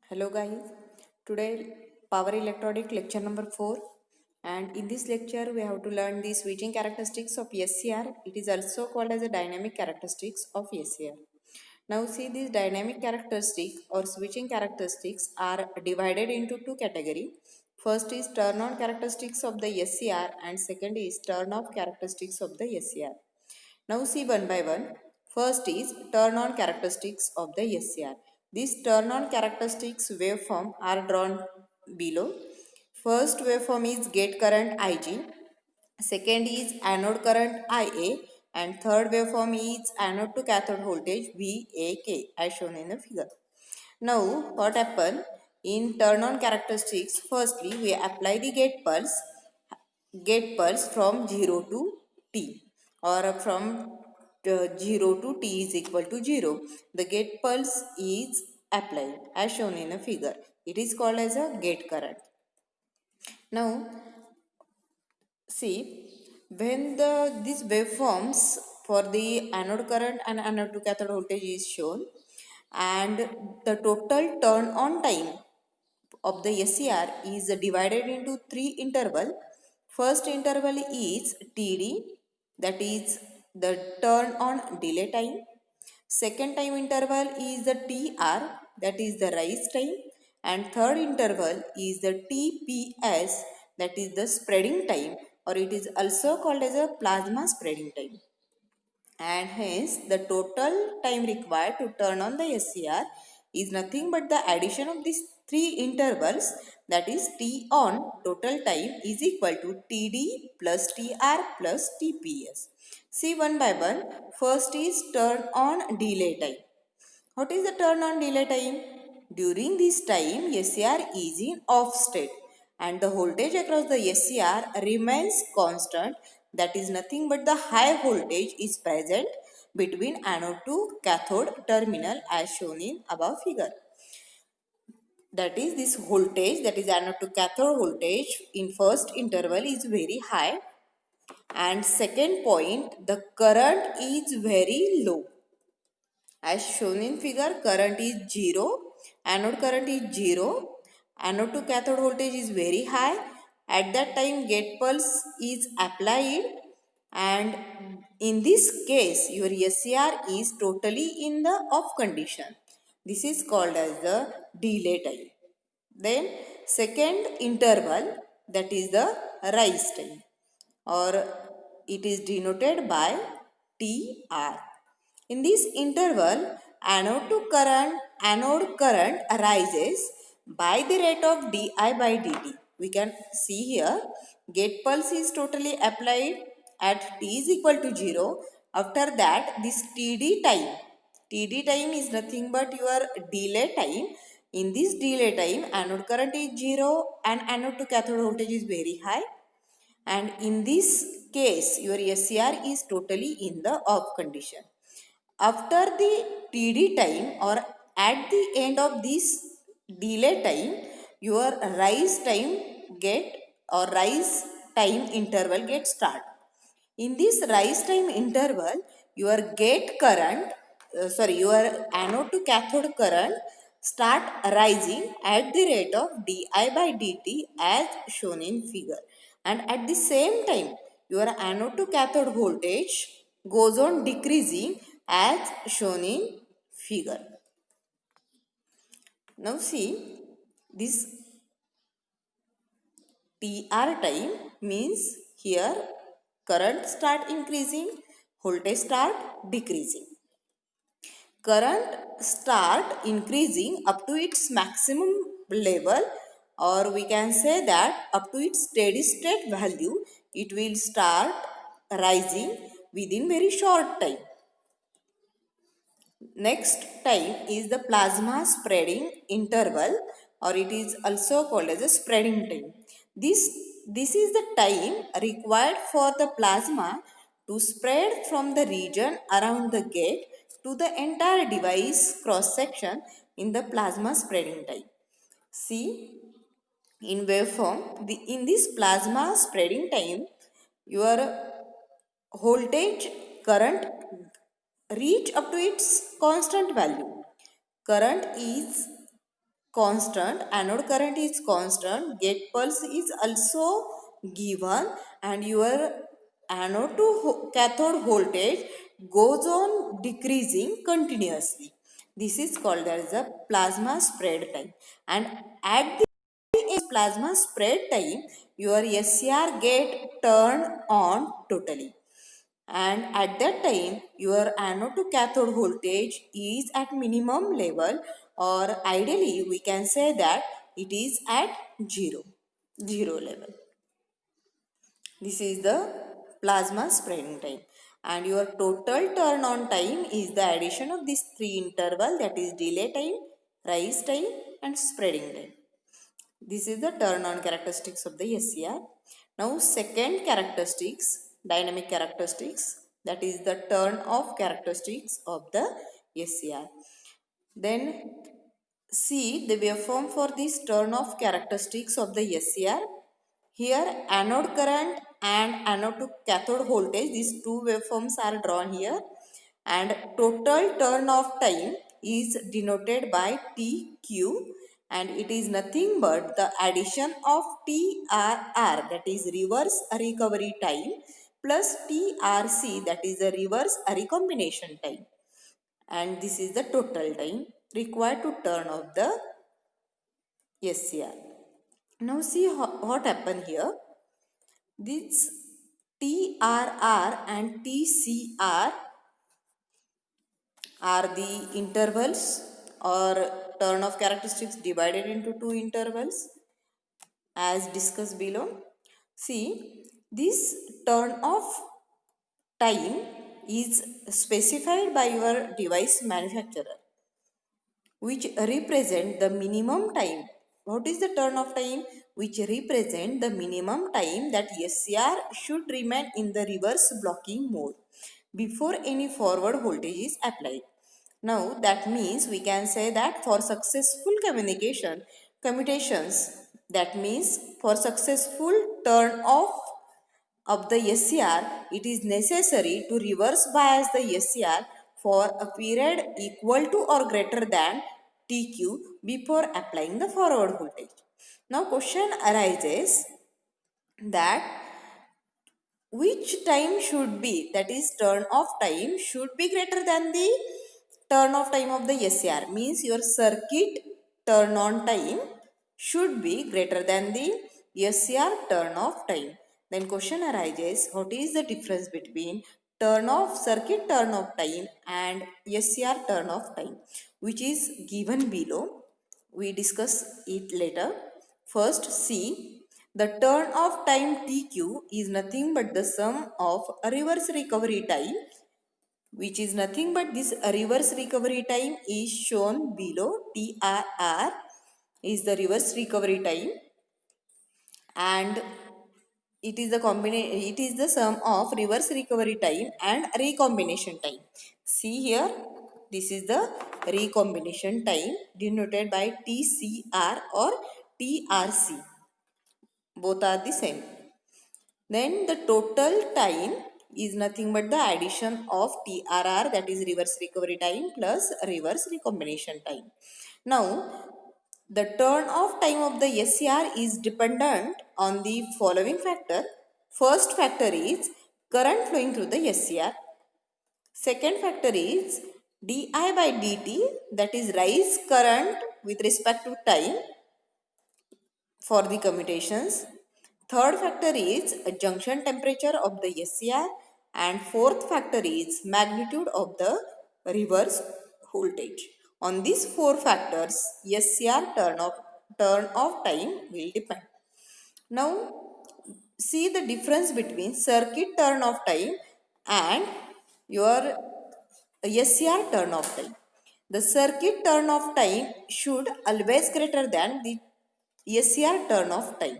Hello guys, today power electronic lecture number 4, and in this lecture we have to learn the switching characteristics of SCR. It is also called as the dynamic characteristics of SCR. Now see, these dynamic characteristics or switching characteristics are divided into two categories. First is turn on characteristics of the SCR and second is turn off characteristics of the SCR. Now see one by one. First is turn on characteristics of the SCR. These turn on characteristics waveform are drawn below. First waveform is gate current Ig, second is anode current Ia, and third waveform is anode to cathode voltage VAK as shown in the figure. Now what happen in turn on characteristics? Firstly we apply the gate pulse from 0 to t, or from 0 to t is equal to 0. The gate pulse is applied as shown in a figure. It is called as a gate current. Now see, when these waveforms for the anode current and anode to cathode voltage is shown, and the total turn on time of the SCR is divided into three interval. First interval is TD, that is the turn on delay time. Second time interval is the TR, that is the rise time. And third interval is the TPS, that is the spreading time, or it is also called as a plasma spreading time. And hence the total time required to turn on the SCR is nothing but the addition of these three intervals, that is T on total time is equal to TD plus TR plus TPS. See one by one. First is turn on delay time. What is the turn on delay time? During this time SCR is in off state and the voltage across the SCR remains constant, that is nothing but the high voltage is present between anode to cathode terminal as shown in above figure. That is, this voltage, that is anode to cathode voltage in first interval is very high, and second point the current is very low. As shown in figure, current is 0, anode current is 0, anode to cathode voltage is very high. At that time gate pulse is applied, and in this case your SCR is totally in the off condition. This is called as the delay time. Then second interval, that is the rise time, or it is denoted by TR. In this interval, anode current rises by the rate of di by dt. We can see here, gate pulse is totally applied at t is equal to 0. After that, this TD time is nothing but your delay time. In this delay time, anode current is 0 and anode to cathode voltage is very high. And in this case, your SCR is totally in the off condition. After the TD time, or at the end of this delay time, your rise time get, or rise time interval get start. In this rise time interval, your gate current, your anode to cathode current start rising at the rate of di by dt as shown in figure. And at the same time, your anode to cathode voltage goes on decreasing as shown in figure. Now see, this TR time means here current start increasing, voltage start decreasing. Current start increasing up to its maximum level, or we can say that up to its steady state value, it will start rising within very short time. Next time is the plasma spreading interval, or it is also called as a spreading time. This is the time required for the plasma to spread from the region around the gate to the entire device cross section in the plasma spreading time. See, in waveform, in this plasma spreading time, your voltage current reach up to its constant value. Current is constant, anode current is constant, gate pulse is also given, and your anode to cathode voltage goes on decreasing continuously. This is called as a plasma spread time, and at the plasma spread time your SCR get turned on totally, and at that time your anode to cathode voltage is at minimum level, or ideally we can say that it is at zero level. This is the plasma spreading time, and your total turn on time is the addition of these three interval, that is delay time, rise time, and spreading time. This is the turn on characteristics of the SCR. Now second characteristics, dynamic characteristics, that is the turn off characteristics of the SCR. Then see the waveform for this turn off characteristics of the SCR. Here anode current and anode to cathode voltage, these two waveforms are drawn here, and total turn off time is denoted by TQ, and it is nothing but the addition of TRR, that is reverse recovery time, plus TRC, that is the reverse recombination time, and this is the total time required to turn off the SCR. Now see what happened here. This TRR and TCR are the intervals or turn off characteristics divided into two intervals as discussed below. See, this turn off time is specified by your device manufacturer, which represent the minimum time. What is the turn off time? Which represent the minimum time that SCR should remain in the reverse blocking mode before any forward voltage is applied. Now that means we can say that for successful commutations, that means for successful turn off of the SCR, it is necessary to reverse bias the SCR for a period equal to or greater than TQ before applying the forward voltage. Now question arises that which time should be, that is turn off time should be greater than the turn off time of the SCR, means your circuit turn on time should be greater than the SCR turn off time. Then question arises, what is the difference between circuit turn off time and SCR turn off time, which is given below. We discuss it later. First see, the turn off time TQ is nothing but the sum of a reverse recovery time, which is nothing but this reverse recovery time is shown below. TRR is the reverse recovery time, and it is the sum of reverse recovery time and recombination time. See here, this is the recombination time denoted by TCR or TRC. Both are the same. Then the total time is nothing but the addition of TRR, that is reverse recovery time, plus reverse recombination time. Now the turn off time of the SCR is dependent on the following factor. First factor is current flowing through the SCR. Second factor is di by dt, that is rise current with respect to time for the commutations. Third factor is a junction temperature of the SCR, and fourth factor is magnitude of the reverse voltage. On these four factors, SCR turn off time will depend. Now see the difference between circuit turn off time and your SCR turn off time. The circuit turn off time should always greater than the SCR turn off time.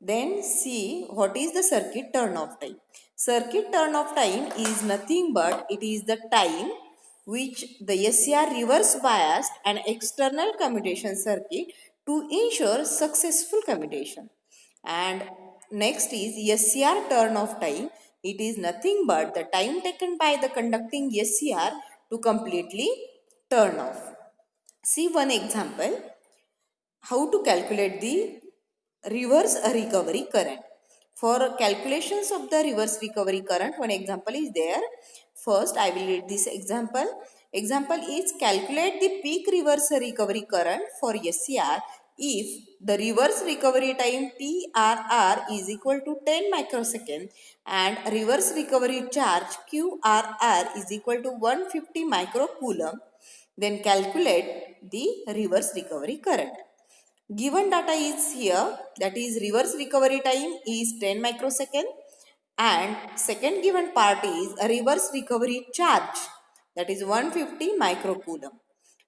Then see what is the circuit turn off time. Circuit turn off time is nothing but it is the time which the SCR reverse biased an external commutation circuit to ensure successful commutation. And next is SCR turn off time. It is nothing but the time taken by the conducting SCR to completely turn off. See one example. how to calculate the reverse recovery current. For calculations of the reverse recovery current, one example is there. First, I will read this example. Example is calculate the peak reverse recovery current for SCR if the reverse recovery time TRR is equal to 10 microsecond and reverse recovery charge QRR is equal to 150 microcoulomb. Then calculate the reverse recovery current. Given data is here, that is reverse recovery time is 10 microsecond and second given part is a reverse recovery charge, that is 150 microcoulomb.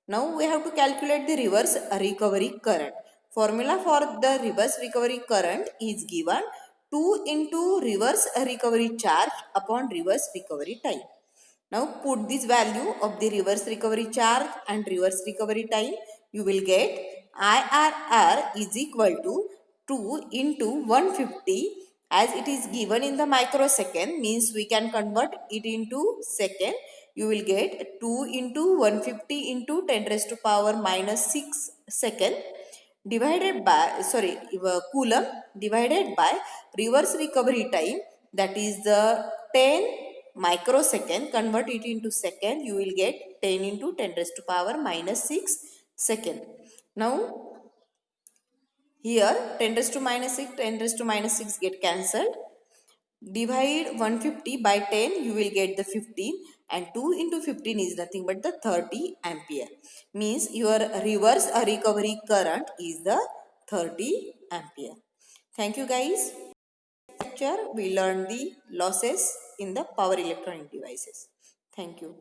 Now we have to calculate the reverse recovery current. Formula for the reverse recovery current is given 2 into reverse recovery charge upon reverse recovery time. Now put this value of the reverse recovery charge and reverse recovery time. You will get IRR is equal to 2 into 150, as it is given in the microsecond, means we can convert it into second. You will get 2 into 150 into 10 raised to power minus 6 second divided by coulomb divided by reverse recovery time, that is the 10 microsecond. Convert it into second, you will get 10 into 10 raised to power minus 6 second. Now here 10 raised to minus 6, 10 raised to minus 6 get cancelled. Divide 150 by 10, you will get the 15, and 2 into 15 is nothing but the 30 ampere. Means your reverse recovery current is the 30 ampere. Thank you guys. Lecture we learned the losses in the power electronic devices. Thank you.